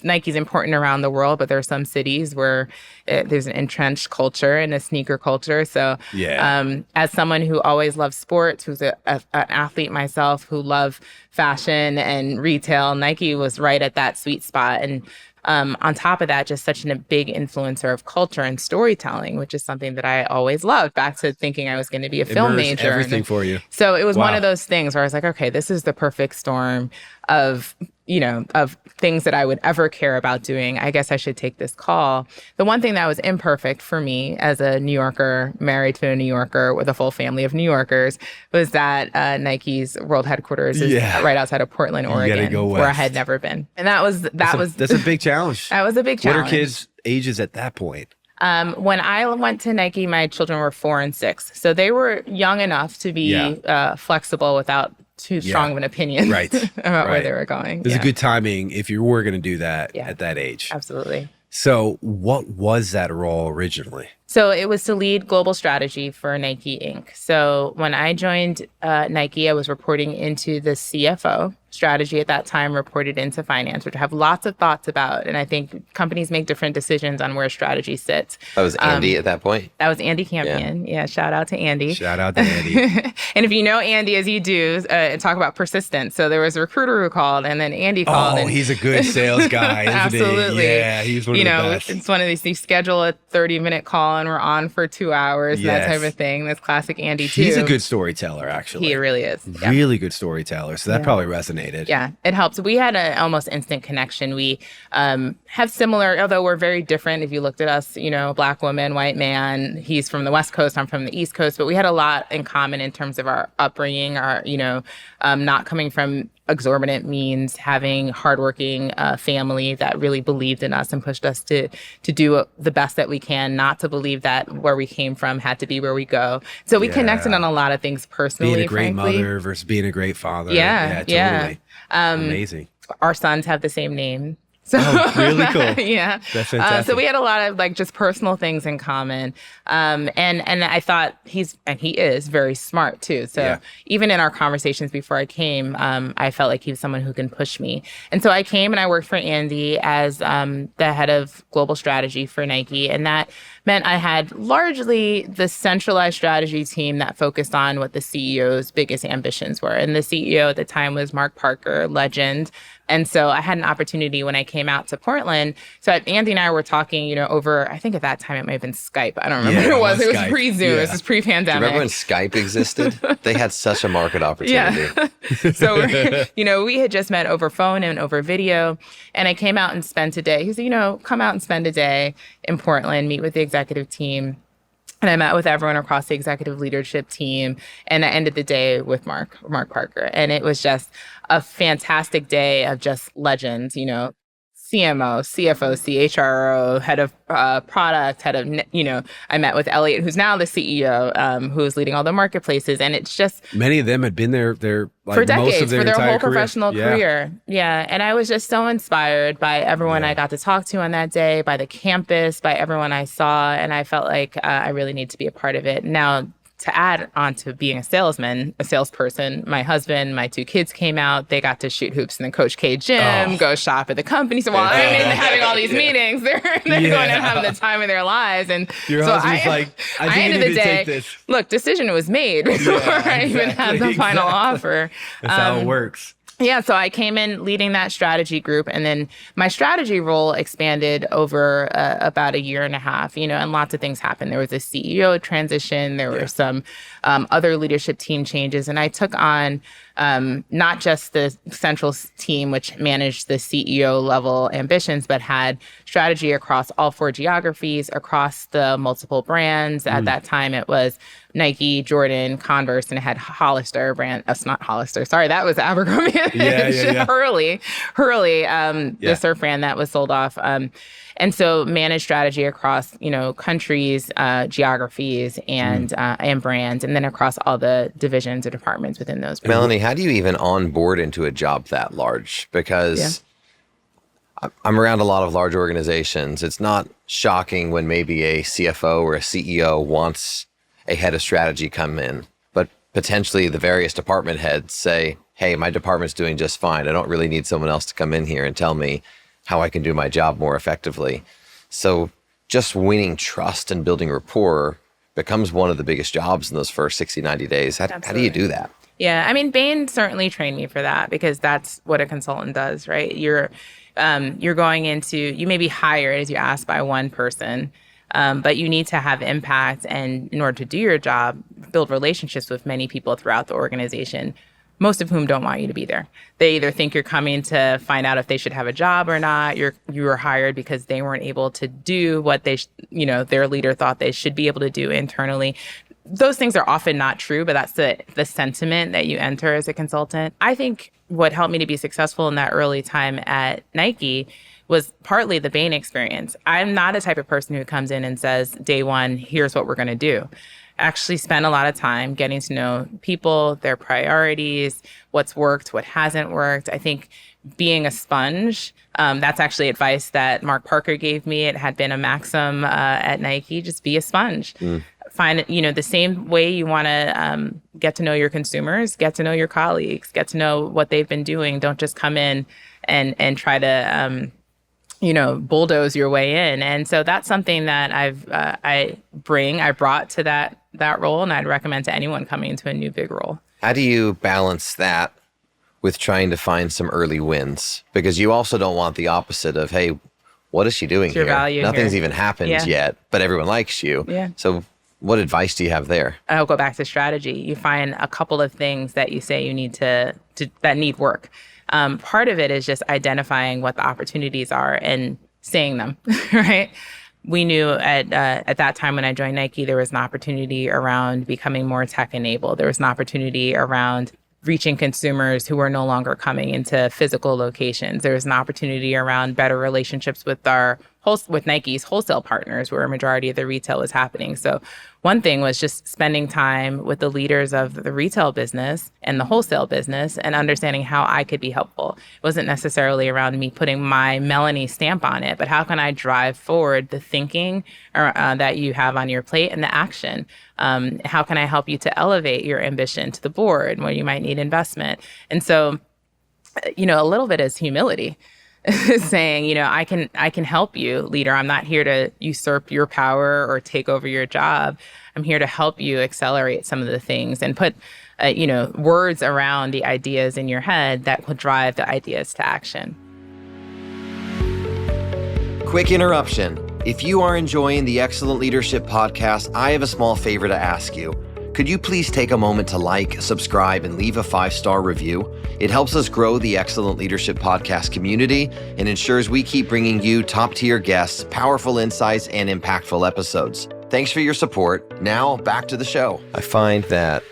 Nike's important around the world, but there are some cities where there's an entrenched culture and a sneaker culture. So as someone who always loves sports, who's an athlete myself, who love fashion and retail, Nike was right at that sweet spot. And on top of that, just such a big influencer of culture and storytelling, which is something that I always loved, back to thinking I was going to be a film major. Everything for you. So it was one of those things where I was like, okay, this is the perfect storm of of things that I would ever care about doing, I guess I should take this call. The one thing that was imperfect for me as a New Yorker, married to a New Yorker with a full family of New Yorkers, was that Nike's world headquarters is right outside of Portland, Oregon, where I had never been. And that's a big challenge. That was a big challenge. What are kids' ages at that point? When I went to Nike, my children were 4 and 6. So they were young enough to be flexible without too strong of an opinion about where they were going. There's a good timing if you were going to do that at that age. Absolutely. So what was that role originally? So it was to lead global strategy for Nike Inc. So when I joined Nike, I was reporting into the CFO. Strategy at that time reported into finance, which I have lots of thoughts about. And I think companies make different decisions on where strategy sits. That was Andy at that point? That was Andy Campion. Yeah, shout out to Andy. Shout out to Andy. And if you know Andy as you do, talk about persistence. So there was a recruiter who called, and then Andy called. Oh, he's a good sales guy, isn't Absolutely. he? Yeah, he's one of the best. It's one of these, you schedule a 30-minute call and we're on for 2 hours, and that type of thing. That's classic Andy too. He's a good storyteller, actually. He really is. Really good storyteller. So that probably resonated. Yeah, it helps. We had an almost instant connection. We have similar, although we're very different. If you looked at us, Black woman, white man, he's from the West Coast, I'm from the East Coast, but we had a lot in common in terms of our upbringing, our, not coming from exorbitant means, having hardworking family that really believed in us and pushed us to do the best that we can, not to believe that where we came from had to be where we go. So we connected on a lot of things personally, being a great frankly. mother versus being a great father. Yeah, totally. Amazing. Our sons have the same name. So, really cool. Yeah. That's fantastic. So we had a lot of just personal things in common. And I thought he is very smart too. So even in our conversations before I came, I felt like he was someone who can push me. And so I came and I worked for Andy as the head of global strategy for Nike. And that meant I had largely the centralized strategy team that focused on what the CEO's biggest ambitions were. And the CEO at the time was Mark Parker, legend. And so I had an opportunity when I came out to Portland. So Andy and I were talking, over, I think at that time it might have been Skype. I don't remember what it was. It was pre-Zoom. Yeah. It was pre-pandemic. Do you remember when Skype existed? They had such a market opportunity. Yeah. So, we had just met over phone and over video. And I came out and spent a day. He said, come out and spend a day in Portland, meet with the executive team. And I met with everyone across the executive leadership team. And I ended the day with Mark Parker. And it was just a fantastic day of just legends, CMO, CFO, CHRO, head of product, head of, I met with Elliot, who's now the CEO, who's leading all the marketplaces. And it's just... Many of them had been there for decades, most of their for their whole career. professional career. Yeah. And I was just so inspired by everyone I got to talk to on that day, by the campus, by everyone I saw. And I felt like I really need to be a part of it. Now, to add on to being a salesperson, my husband, my 2 kids came out. They got to shoot hoops in the Coach K gym, go shop at the company. So while I'm in having all these meetings, they're going and having the time of their lives. And your husband's like, I think you need to take this. Look, decision was made before I even had the final offer. That's how it works. Yeah, so I came in leading that strategy group, and then my strategy role expanded over about a year and a half, and lots of things happened. There was a CEO transition, there were some other leadership team changes, and I took on not just the central team, which managed the CEO level ambitions, but had strategy across all 4 geographies, across the multiple brands. At that time, it was Nike, Jordan, Converse, and it had Hollister brand. That's not Hollister. Sorry, that was Abercrombie. Hurley, the surf brand that was sold off. And so manage strategy across, countries, geographies, and brands, and then across all the divisions or departments within those brands. Melanie, how do you even onboard into a job that large? Because I'm around a lot of large organizations. It's not shocking when maybe a CFO or a CEO wants a head of strategy come in, but potentially the various department heads say, hey, my department's doing just fine. I don't really need someone else to come in here and tell me how I can do my job more effectively. So just winning trust and building rapport becomes one of the biggest jobs in those first 60, 90 days. How do you do that? Yeah, I mean, Bain certainly trained me for that, because that's what a consultant does, right? You're going into, you may be hired, as you asked, by one person, but you need to have impact, and in order to do your job, build relationships with many people throughout the organization. most of whom don't want you to be there. They either think you're coming to find out if they should have a job or not. You were hired because they weren't able to do what their leader thought they should be able to do internally. Those things are often not true, but that's the sentiment that you enter as a consultant. I think what helped me to be successful in that early time at Nike was partly the Bain experience. I'm not a type of person who comes in and says, day one, here's what we're going to do. Actually spend a lot of time getting to know people, their priorities, what's worked, what hasn't worked. I think being a sponge, that's actually advice that Mark Parker gave me. It had been a maxim at Nike, just be a sponge. Find, the same way you want to get to know your consumers, get to know your colleagues, get to know what they've been doing. Don't just come in and try to, bulldoze your way in. And so that's something that I brought to that role, and I'd recommend to anyone coming into a new big role. How do you balance that with trying to find some early wins? Because you also don't want the opposite of, hey, what is she doing What's your here? value Nothing's here? even happened Yeah. yet, but everyone likes you. Yeah. So what advice do you have there? I'll go back to strategy. You find a couple of things that you say you need to that need work. Part of it is just identifying what the opportunities are and saying them, right? We knew at that time when I joined Nike, there was an opportunity around becoming more tech-enabled. There was an opportunity around reaching consumers who were no longer coming into physical locations. There was an opportunity around better relationships with with Nike's wholesale partners, where a majority of the retail was happening. So one thing was just spending time with the leaders of the retail business and the wholesale business and understanding how I could be helpful. It wasn't necessarily around me putting my Melanie stamp on it, but how can I drive forward the thinking that you have on your plate and the action? How can I help you to elevate your ambition to the board where you might need investment? And so, a little bit is humility. Saying, I can help you, leader. I'm not here to usurp your power or take over your job. I'm here to help you accelerate some of the things and put, words around the ideas in your head that will drive the ideas to action. Quick interruption. If you are enjoying the Excellent Leadership Podcast, I have a small favor to ask you. Could you please take a moment to like, subscribe, and leave a 5-star review? It helps us grow the Excellent Leadership Podcast community and ensures we keep bringing you top-tier guests, powerful insights, and impactful episodes. Thanks for your support. Now, back to the show. I find that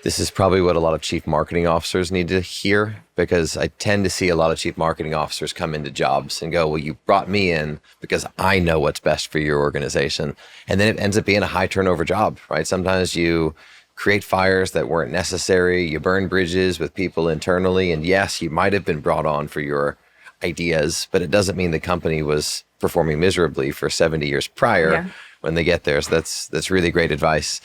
this is probably what a lot of chief marketing officers need to hear, because I tend to see a lot of chief marketing officers come into jobs and go, well, you brought me in because I know what's best for your organization. And then it ends up being a high turnover job, right? Sometimes you create fires that weren't necessary. You burn bridges with people internally. And yes, you might have been brought on for your ideas, but it doesn't mean the company was performing miserably for 70 years prior when they get there. So that's really great advice.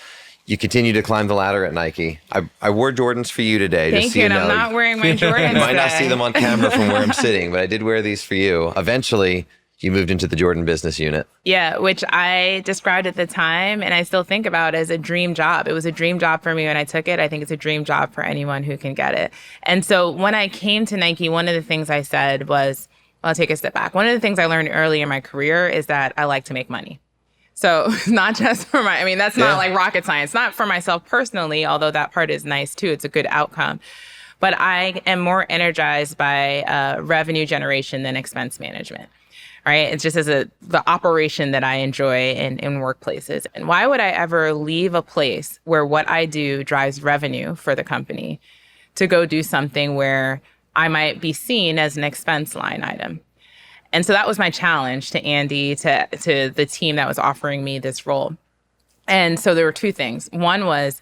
You continue to climb the ladder at Nike. I wore Jordans for you today. Thank just you, so and you I'm know. not wearing my Jordans You might not today. see them on camera from where I'm sitting, but I did wear these for you. Eventually, you moved into the Jordan business unit. Yeah, which I described at the time, and I still think about as a dream job. It was a dream job for me when I took it. I think it's a dream job for anyone who can get it. And so when I came to Nike, one of the things I said was, well, I'll take a step back. One of the things I learned early in my career is that I like to make money. So not just for that's not like rocket science, not for myself personally, although that part is nice too. It's a good outcome. But I am more energized by revenue generation than expense management, right? It's just the operation that I enjoy in workplaces. And why would I ever leave a place where what I do drives revenue for the company to go do something where I might be seen as an expense line item? And so that was my challenge to Andy, to the team that was offering me this role. And so there were two things. One was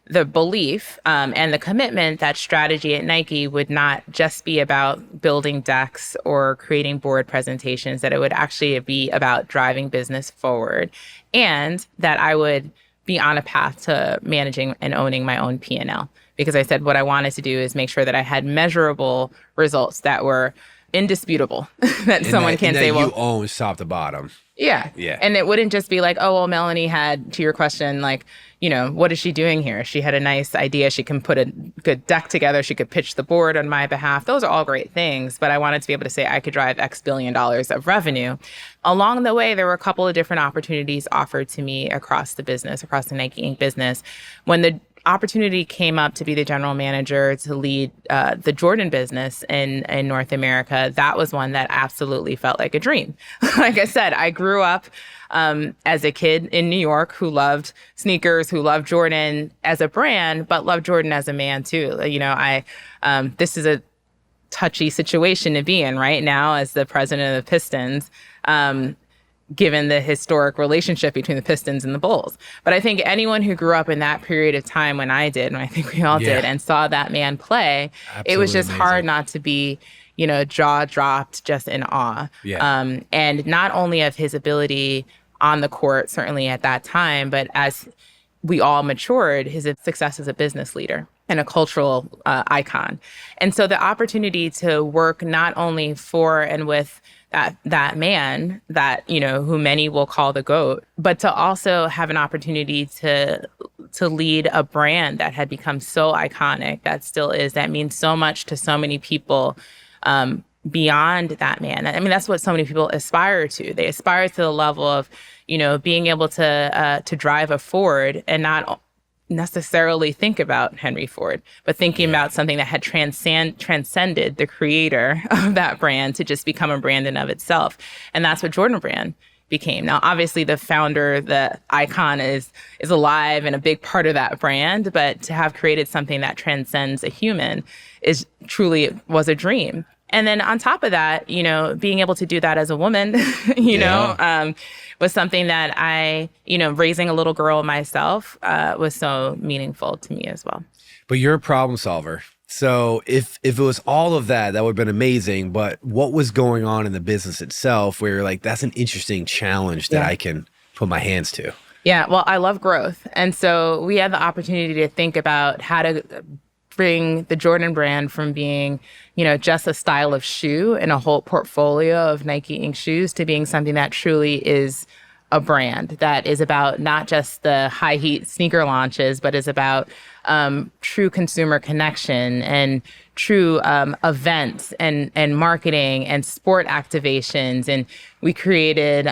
the belief and the commitment that strategy at Nike would not just be about building decks or creating board presentations, that it would actually be about driving business forward, and that I would be on a path to managing and owning my own P&L. Because I said what I wanted to do is make sure that I had measurable results that were indisputable, that someone can't say, well, you own top to bottom. Yeah. And it wouldn't just be like, oh, well, Melanie had, to your question, like, what is she doing here? She had a nice idea. She can put a good deck together. She could pitch the board on my behalf. Those are all great things. But I wanted to be able to say I could drive X billion dollars of revenue. Along the way, there were a couple of different opportunities offered to me across the business, across the Nike Inc. business. When the opportunity came up to be the general manager to lead the Jordan business in North America, that was one that absolutely felt like a dream. Like I said, I grew up as a kid in New York who loved sneakers, who loved Jordan as a brand, but loved Jordan as a man too. You know, this is a touchy situation to be in right now as the president of the Pistons, given the historic relationship between the Pistons and the Bulls. But I think anyone who grew up in that period of time when I did, and I think we all did, and saw that man play, Absolutely it was just amazing. hard not to be, you know, jaw dropped, just in awe. Yeah. And not only of his ability on the court, certainly at that time, but as we all matured, his success as a business leader and a cultural icon. And so the opportunity to work not only for and with that man that, you know, who many will call the GOAT, but to also have an opportunity to lead a brand that had become so iconic, that still is, that means so much to so many people beyond that man. I mean, that's what so many people aspire to. They aspire to the level of, you know, being able to drive a Ford and not necessarily think about Henry Ford, but thinking about something that had transcended the creator of that brand to just become a brand in of itself. And that's what Jordan Brand became. Now, obviously, the founder, the icon is alive and a big part of that brand, but to have created something that transcends a human was a dream. And then on top of that, you know, being able to do that as a woman, you know, was something that I, you know, raising a little girl myself was so meaningful to me as well. But you're a problem solver. So if it was all of that, that would have been amazing. But what was going on in the business itself where you're like, that's an interesting challenge that I can put my hands to? Yeah, well, I love growth. And so we had the opportunity to think about how to bring the Jordan brand from being, you know, just a style of shoe and a whole portfolio of Nike Inc. shoes to being something that truly is a brand that is about not just the high heat sneaker launches, but is about true consumer connection and true events and marketing and sport activations. And we created,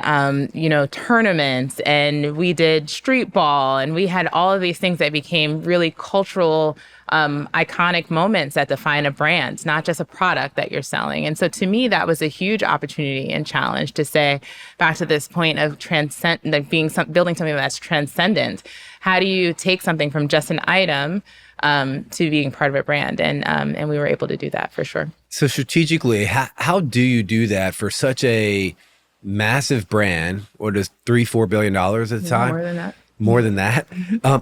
you know, tournaments, and we did street ball, and we had all of these things that became really cultural, iconic moments that define a brand, not just a product that you're selling. And so to me, that was a huge opportunity and challenge to say, back to this point of building something that's transcendent. How do you take something from just an item to being part of a brand? And we were able to do that for sure. So strategically, how do you do that for such a massive brand? What is $3-4 billion at the time? More than that. More than that.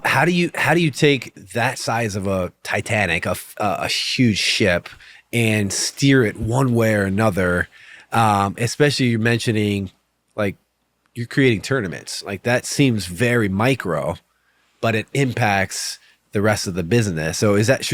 How do you take that size of a Titanic, a huge ship, and steer it one way or another? Especially you're mentioning, like, you're creating tournaments. Like, that seems very micro, but it impacts the rest of the business. So is that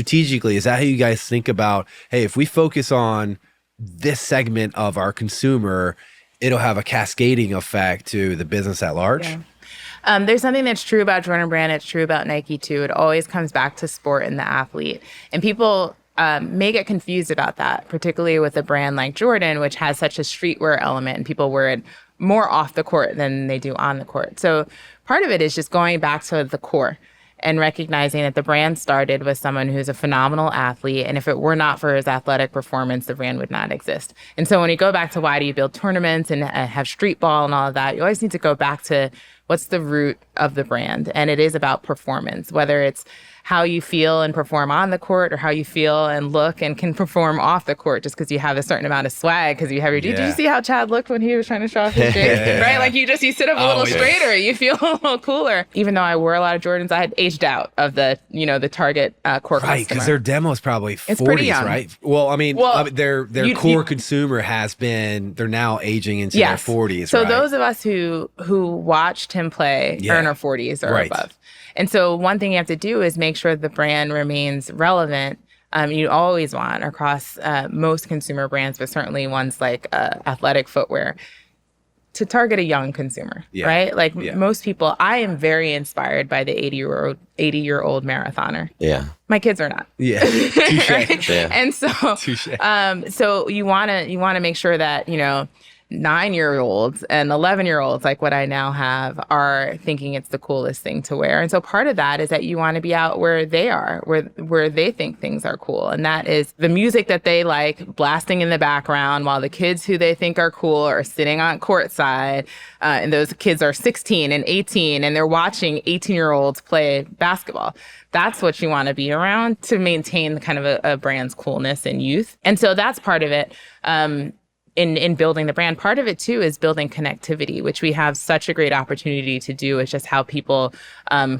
how you guys think about, hey, if we focus on this segment of our consumer, it'll have a cascading effect to the business at large? Yeah. There's something that's true about Jordan Brand. It's true about Nike too. It always comes back to sport and the athlete. And people may get confused about that, particularly with a brand like Jordan, which has such a streetwear element, and people wear it more off the court than they do on the court. So part of it is just going back to the core and recognizing that the brand started with someone who's a phenomenal athlete. And if it were not for his athletic performance, the brand would not exist. And so when you go back to why do you build tournaments and have street ball and all of that, you always need to go back to what's the root of the brand. And it is about performance, whether it's how you feel and perform on the court or how you feel and look and can perform off the court just because you have a certain amount of swag because you have your... Did you see how Chad looked when he was trying to show off his jersey? Right? Like you sit up a little straighter, you feel a little cooler. Even though I wore a lot of Jordans, I had aged out of the, the target core customer. Right, because their demo's probably 40s, it's pretty young. Right? Well, I mean, their core consumer has been, they're now aging into their 40s, so right? those of us who watched him play are in our 40s or above. And so one thing you have to do is make sure the brand remains relevant. You always want across most consumer brands, but certainly ones like athletic footwear, to target a young consumer, right? Like most people, I am very inspired by the 80-year-old marathoner. Yeah. My kids are not. Yeah. Right? Yeah. And so, so you want to make sure that, 9-year-olds and 11-year-olds, like what I now have, are thinking it's the coolest thing to wear. And so part of that is that you want to be out where they are, where they think things are cool. And that is the music that they like blasting in the background while the kids who they think are cool are sitting on courtside. And those kids are 16 and 18, and they're watching 18-year-olds play basketball. That's what you want to be around to maintain kind of a brand's coolness and youth. And so that's part of it. In building the brand. Part of it too is building connectivity, which we have such a great opportunity to do. It's just how people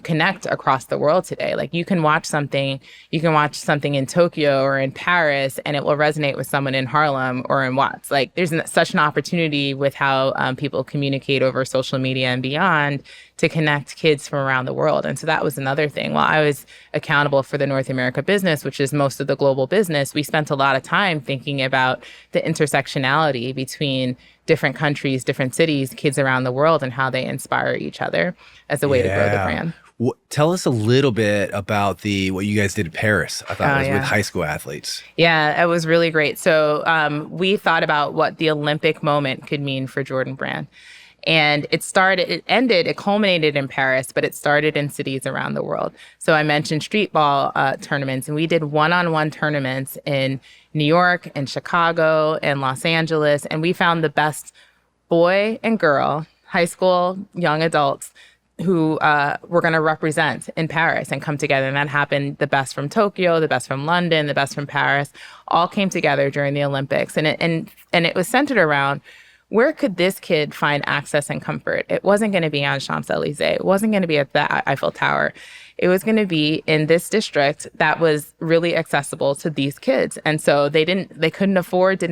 connect across the world today. Like you can watch something in Tokyo or in Paris, and it will resonate with someone in Harlem or in Watts. Like there's such an opportunity with how people communicate over social media and beyond to connect kids from around the world. And so that was another thing. While I was accountable for the North America business, which is most of the global business, we spent a lot of time thinking about the intersectionality between different countries, different cities, kids around the world, and how they inspire each other as a way to grow the brand. Tell us a little bit about what you guys did in Paris. I thought it was with high school athletes. Yeah, it was really great. So we thought about what the Olympic moment could mean for Jordan Brand. And it culminated in Paris, but it started in cities around the world. So I mentioned street ball tournaments, and we did one-on-one tournaments in New York and Chicago and Los Angeles. And we found the best boy and girl, high school, young adults who were going to represent in Paris and come together. And that happened, the best from Tokyo, the best from London, the best from Paris, all came together during the Olympics. And it was centered around, where could this kid find access and comfort? It wasn't going to be on Champs-Elysees. It wasn't going to be at the Eiffel Tower. It was going to be in this district that was really accessible to these kids. And so they couldn't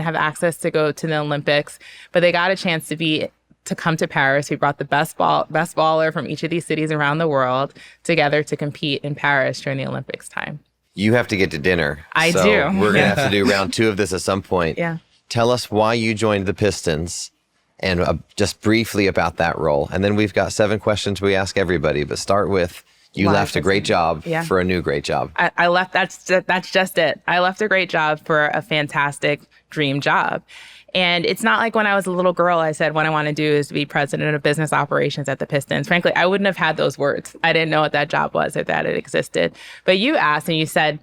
have access to go to the Olympics, but they got a chance to come to Paris. We brought the best baller from each of these cities around the world together to compete in Paris during the Olympics time. You have to get to dinner. I so do. We're going to have to do round 2 of this at some point. Yeah. Tell us why you joined the Pistons and just briefly about that role. And then we've got 7 questions we ask everybody, but start with, you left a great job for a new great job. I left, that's just it. I left a great job for a fantastic dream job. And it's not like when I was a little girl, I said, what I want to do is to be president of business operations at the Pistons. Frankly, I wouldn't have had those words. I didn't know what that job was or that it existed. But you asked and you said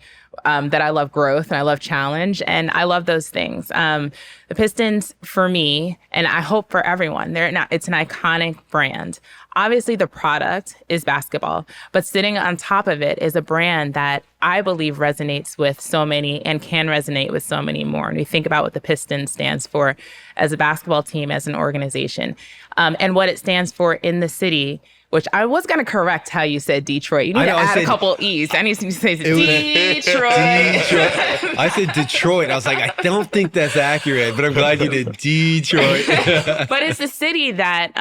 that I love growth and I love challenge, and I love those things. The Pistons, for me, and I hope for everyone, it's an iconic brand. Obviously, the product is basketball, but sitting on top of it is a brand that I believe resonates with so many and can resonate with so many more. And we think about what the Pistons stands for as a basketball team, as an organization, and what it stands for in the city, which I was going to correct how you said Detroit. You need to add a couple E's. I need to say Detroit. I said Detroit. I was like, I don't think that's accurate, but I'm glad you did Detroit. But it's a city that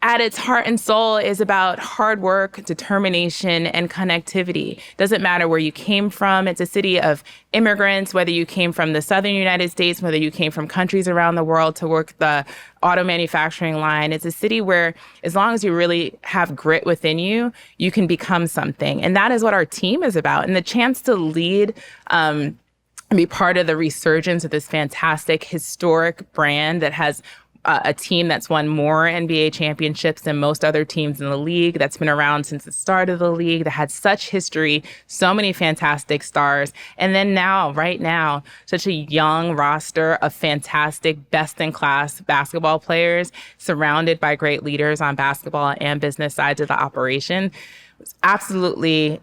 at its heart and soul is about hard work, determination, and connectivity. Doesn't matter where you came from. It's a city of immigrants, whether you came from the southern United States, whether you came from countries around the world to work the auto manufacturing line. It's a city where, as long as you really have grit within you, you can become something. And that is what our team is about. And the chance to lead and be part of the resurgence of this fantastic, historic brand that has a team that's won more NBA championships than most other teams in the league, that's been around since the start of the league, that had such history, so many fantastic stars. And then right now, such a young roster of fantastic, best-in-class basketball players surrounded by great leaders on basketball and business sides of the operation. It's absolutely,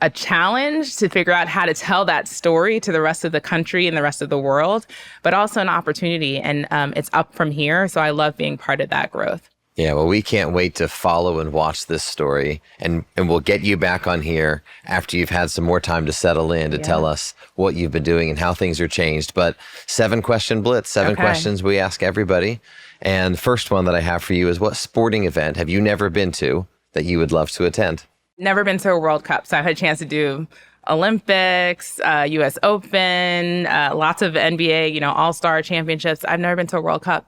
a challenge to figure out how to tell that story to the rest of the country and the rest of the world, but also an opportunity. And it's up from here. So I love being part of that growth. Yeah, well, we can't wait to follow and watch this story. And we'll get you back on here after you've had some more time to settle in to tell us what you've been doing and how things are changed. But 7-question blitz, 7 questions we ask everybody. And the first one that I have for you is, what sporting event have you never been to that you would love to attend? Never been to a World Cup, so I've had a chance to do Olympics, U.S. Open, lots of NBA, all-star championships. I've never been to a World Cup.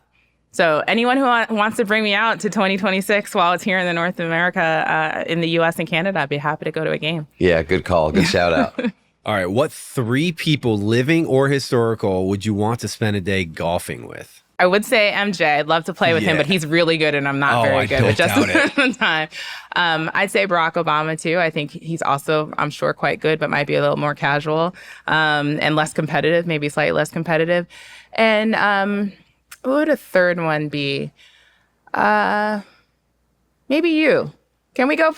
So anyone who wants to bring me out to 2026 while it's here in the North America, in the U.S. and Canada, I'd be happy to go to a game. Yeah, good call. Good shout out. All right. What 3 people, living or historical, would you want to spend a day golfing with? I would say MJ. I'd love to play with him, but he's really good and I'm not very good with Justin the time. I'd say Barack Obama too. I think he's also, I'm sure, quite good, but might be a little more casual and less competitive, maybe slightly less competitive. And what would a third one be? Maybe you. Can we go?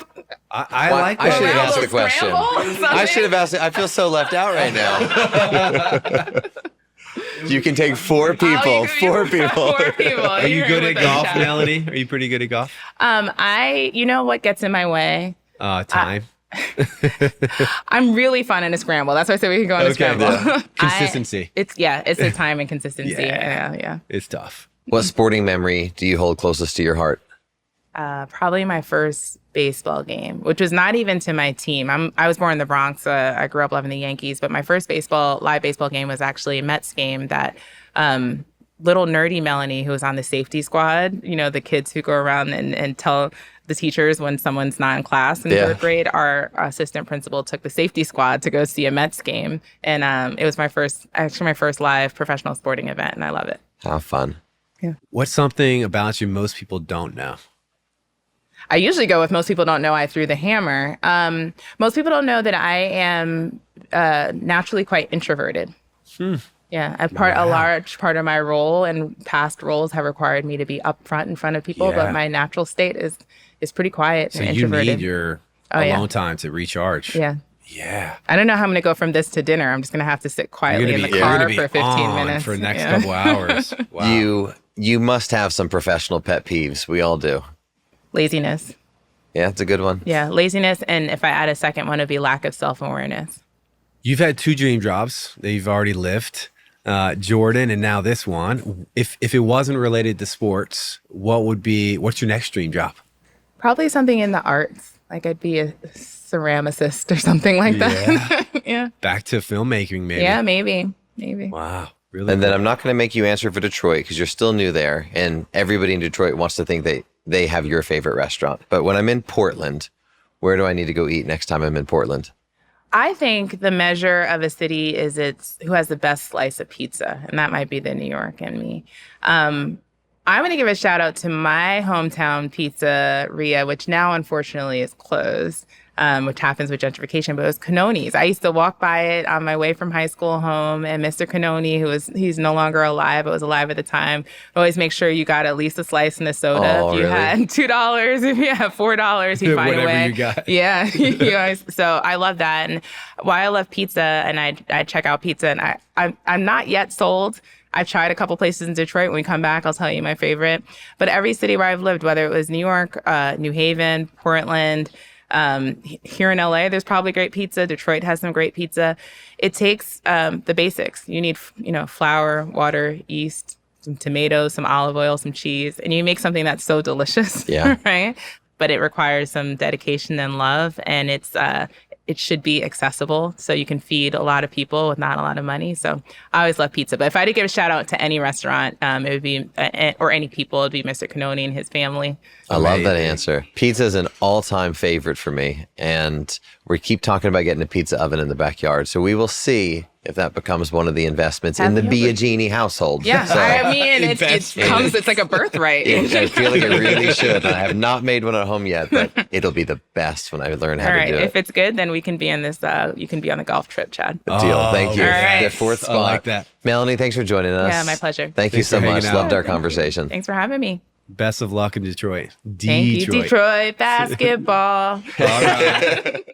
I like that. I should have asked the question. I should have asked it. I feel so left out right now. You can take 4 people. 4 people. 4 people. Are you good at golf, Melanie? Are you pretty good at golf? You know what gets in my way? Time. I'm really fun in a scramble. That's why I said we can go on a scramble. Yeah. Consistency. It's the time and consistency. Yeah. It's tough. What sporting memory do you hold closest to your heart? Probably my first baseball game, which was not even to my team. I was born in the Bronx. I grew up loving the Yankees, but my first live baseball game was actually a Mets game that little nerdy Melanie, who was on the safety squad, the kids who go around and tell the teachers when someone's not in class in 3rd grade, our assistant principal took the safety squad to go see a Mets game. And it was my first live professional sporting event, and I love it. How fun. Yeah. What's something about you most people don't know? I usually go with most people don't know I threw the hammer. Most people don't know that I am naturally quite introverted. Yeah, a large part of my role and past roles have required me to be up front in front of people, but my natural state is pretty quiet and introverted. So you need your alone time to recharge. Yeah. I don't know how I'm going to go from this to dinner. I'm just going to have to sit quietly in the car for 15 minutes. For the next couple hours. Wow. You must have some professional pet peeves. We all do. Laziness. Yeah, it's a good one. Yeah, laziness. And if I add a second one, it'd be lack of self-awareness. You've had 2 dream jobs that you've already lived, Jordan, and now this one. If it wasn't related to sports, what's your next dream job? Probably something in the arts. Like I'd be a ceramicist or something like that. Yeah. Back to filmmaking, maybe. Yeah, maybe. Wow. Really? And then I'm not going to make you answer for Detroit because you're still new there. And everybody in Detroit wants to think they have your favorite restaurant. But when I'm in Portland, where do I need to go eat next time I'm in Portland? I think the measure of a city is who has the best slice of pizza. And that might be the New York in me. I'm going to give a shout out to my hometown pizzeria, which now unfortunately is closed, which happens with gentrification, but it was Canoni's. I used to walk by it on my way from high school home, and Mr. Canoni, he's no longer alive, but was alive at the time, always make sure you got at least a slice and a soda. If you had $2, if you had $4, he'd find a way. You got. Yeah. So I love that. And why I love pizza, and I check out pizza, and I'm not yet sold. I've tried a couple places in Detroit. When we come back, I'll tell you my favorite. But every city where I've lived, whether it was New York, New Haven, Portland, here in LA, there's probably great pizza. Detroit has some great pizza. It takes the basics. You need, flour, water, yeast, some tomatoes, some olive oil, some cheese, and you make something that's so delicious. Yeah. Right? But it requires some dedication and love, and it should be accessible so you can feed a lot of people with not a lot of money. So I always love pizza. But if I had to give a shout out to any restaurant, it would be, or any people, it'd be Mr. Canoni and his family. I love that answer. Pizza is an all-time favorite for me. And we keep talking about getting a pizza oven in the backyard. So we will see if that becomes one of the investments in the Biagini household. Yeah, so, I mean, it's like a birthright. I feel like it really should. I have not made one at home yet, but it'll be the best when I learn how to do it. If it's good, then we can be in this, you can be on the golf trip, Chad. Deal. Thank you. All right. The 4th spot. I like that. Melanie, thanks for joining us. Yeah, my pleasure. Thank you so much. Loved our conversation. Thanks for having me. Best of luck in Detroit. Thank you, Detroit basketball. All right.